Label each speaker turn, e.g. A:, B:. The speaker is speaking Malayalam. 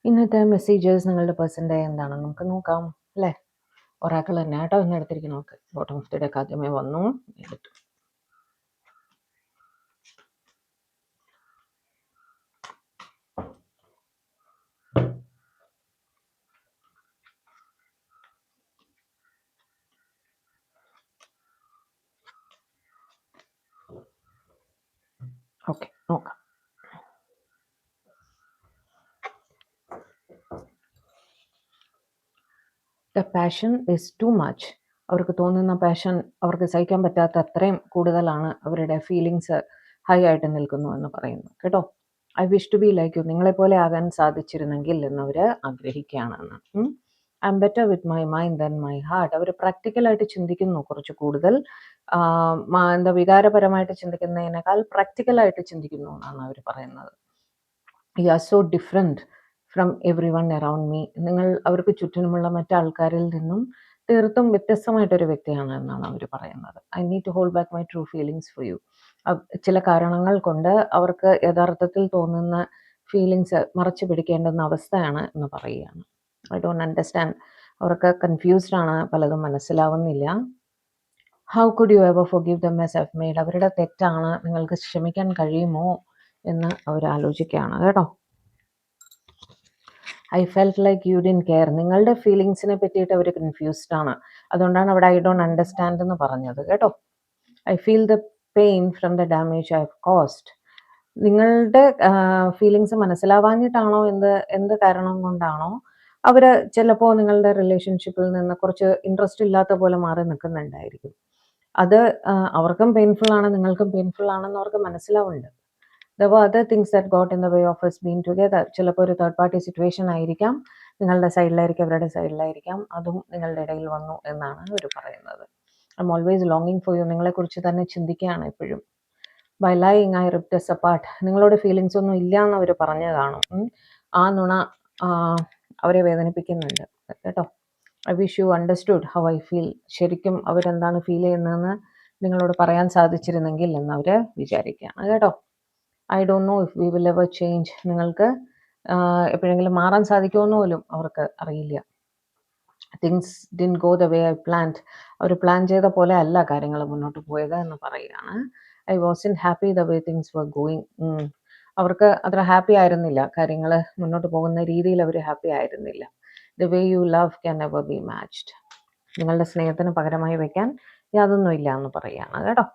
A: ഇന്നത്തെ മെസ്സേജസ് നിങ്ങളുടെ പേഴ്സൻ്റെ എന്താണെന്ന് നമുക്ക് നോക്കാം അല്ലേ. ഒരാക്കൾ തന്നെ കേട്ടോ ഇന്ന് എടുത്തിരിക്കും. നോക്ക് ബോട്ടം ഓഫ് ദി ഡെക്ക് ആദ്യമേ വന്നു, എടുത്തു. ഓക്കെ, നോക്കാം. The passion is too much. അവർക്ക് തോന്നുന്ന പാഷൻ അവർക്ക് സഹിക്കാൻ പറ്റാത്ത അത്രയും കൂടുതലാണ്. അവരുടെ ഫീലിങ്സ് ഹൈ ആയിട്ട് നിൽക്കുന്നു എന്ന് പറയുന്നു കേട്ടോ. I wish to be like you. നിങ്ങളെപ്പോലെ ആകാൻ സാധിച്ചിരുന്നെങ്കിൽ എന്നവർ ആഗ്രഹിക്കുകയാണെന്ന്. I'm better with my mind than my heart. അവർ പ്രാക്ടിക്കലായിട്ട് ചിന്തിക്കുന്നു കുറച്ച് കൂടുതൽ. എന്താ വികാരപരമായിട്ട് ചിന്തിക്കുന്നതിനേക്കാൾ പ്രാക്ടിക്കലായിട്ട് ചിന്തിക്കുന്നു എന്നാണ് അവർ പറയുന്നത്. You are so different from every one around me. നിങ്ങൾ അവർക്ക് ചുറ്റിനുമുള്ള മറ്റാൾക്കാരിൽ നിന്നും തീർത്തും വ്യത്യസ്തമായിട്ടൊരു വ്യക്തിയാണ് എന്നാണ് അവർ പറയുന്നത്. I need to hold back my true feelings for you. ചില കാരണങ്ങൾ കൊണ്ട് അവർക്ക് യഥാർത്ഥത്തിൽ തോന്നുന്ന ഫീലിങ്സ് മറച്ചു പിടിക്കേണ്ടുന്ന അവസ്ഥയാണ് എന്ന് പറയുകയാണ്. I don't understand. അവർക്ക് കൺഫ്യൂസ്ഡ് ആണ്, പലതും മനസ്സിലാവുന്നില്ല. How could you ever forgive them as I've made. അവരുടെ തെറ്റാണ്, നിങ്ങൾക്ക് ക്ഷമിക്കാൻ കഴിയുമോ എന്ന് അവർ ആലോചിക്കുകയാണ് കേട്ടോ. I felt like you didn't care. നിങ്ങളുടെ ഫീലിങ്സിനെ പറ്റിയിട്ട് അവർ കൺഫ്യൂസ്ഡ് ആണ്. അതുകൊണ്ടാണ് അവിടെ ഐ ഡോണ്ട് അണ്ടർസ്റ്റാൻഡ് എന്ന് പറഞ്ഞത് കേട്ടോ. I feel the pain from the damage I have cost. നിങ്ങളുടെ ഫീലിങ്സ് മനസ്സിലാവാഞ്ഞിട്ടാണോ എന്ത് കാരണം കൊണ്ടാണോ അവർ ചിലപ്പോൾ നിങ്ങളുടെ റിലേഷൻഷിപ്പിൽ നിന്ന് കുറച്ച് ഇൻട്രസ്റ്റ് ഇല്ലാത്ത പോലെ മാറി നിൽക്കുന്നുണ്ടായിരിക്കും. അത് അവർക്കും പെയിൻഫുൾ ആണ്, നിങ്ങൾക്കും പെയിൻഫുൾ ആണെന്ന് അവർക്ക് മനസ്സിലാവുന്നുണ്ട്. There were other things that got in the way of us being together. ചിലപ്പോൾ ഒരു തേർഡ് പാർട്ടി സിറ്റുവേഷൻ ആയിരിക്കാം, നിങ്ങളുടെ സൈഡിലായിരിക്കും അവരുടെ സൈഡിലായിരിക്കാം, അതും നിങ്ങളുടെ ഇടയിൽ വന്നു എന്നാണ് അവർ പറയുന്നത്. ഐ എം ഓൾവേസ് ലോങ്ങിങ് ഫോർ യു. നിങ്ങളെക്കുറിച്ച് തന്നെ ചിന്തിക്കുകയാണ് എപ്പോഴും. By lying I ripped us apart. നിങ്ങളോട് ഫീലിങ്സ് ഒന്നും ഇല്ല എന്ന് അവർ പറഞ്ഞു കാണും. ആ നുണ അവരെ വേദനിപ്പിക്കുന്നുണ്ട് കേട്ടോ. I wish you understood how I feel. ശരിക്കും അവരെന്താണ് ഫീൽ ചെയ്യുന്നതെന്ന് നിങ്ങളോട് പറയാൻ സാധിച്ചിരുന്നെങ്കിൽ എന്നവർ വിചാരിക്കുകയാണ് കേട്ടോ. I don't know if we will ever change. നിങ്ങൾക്ക് എപ്പോഴെങ്കിലും മാറാൻ സാധിക്കുമെന്ന് പോലും അവർക്ക് അറിയില്ല. Things didn't go the way I planned. അവർ പ്ലാൻ ചെയ്ത പോലെ അല്ല കാര്യങ്ങൾ മുന്നോട്ട് പോയത് എന്ന് പറയുകയാണ്. I wasn't happy the way things were going. അവർക്ക് അത്ര ഹാപ്പി ആയിരുന്നില്ല, കാര്യങ്ങൾ മുന്നോട്ട് പോകുന്ന രീതിയിൽ അവർ ഹാപ്പി ആയിരുന്നില്ല. The way you love can never be matched. നിങ്ങളുടെ സ്നേഹത്തിന് പകരമായി വയ്ക്കാൻ യാതൊന്നുമില്ല എന്ന് പറയുകയാണ് കേട്ടോ.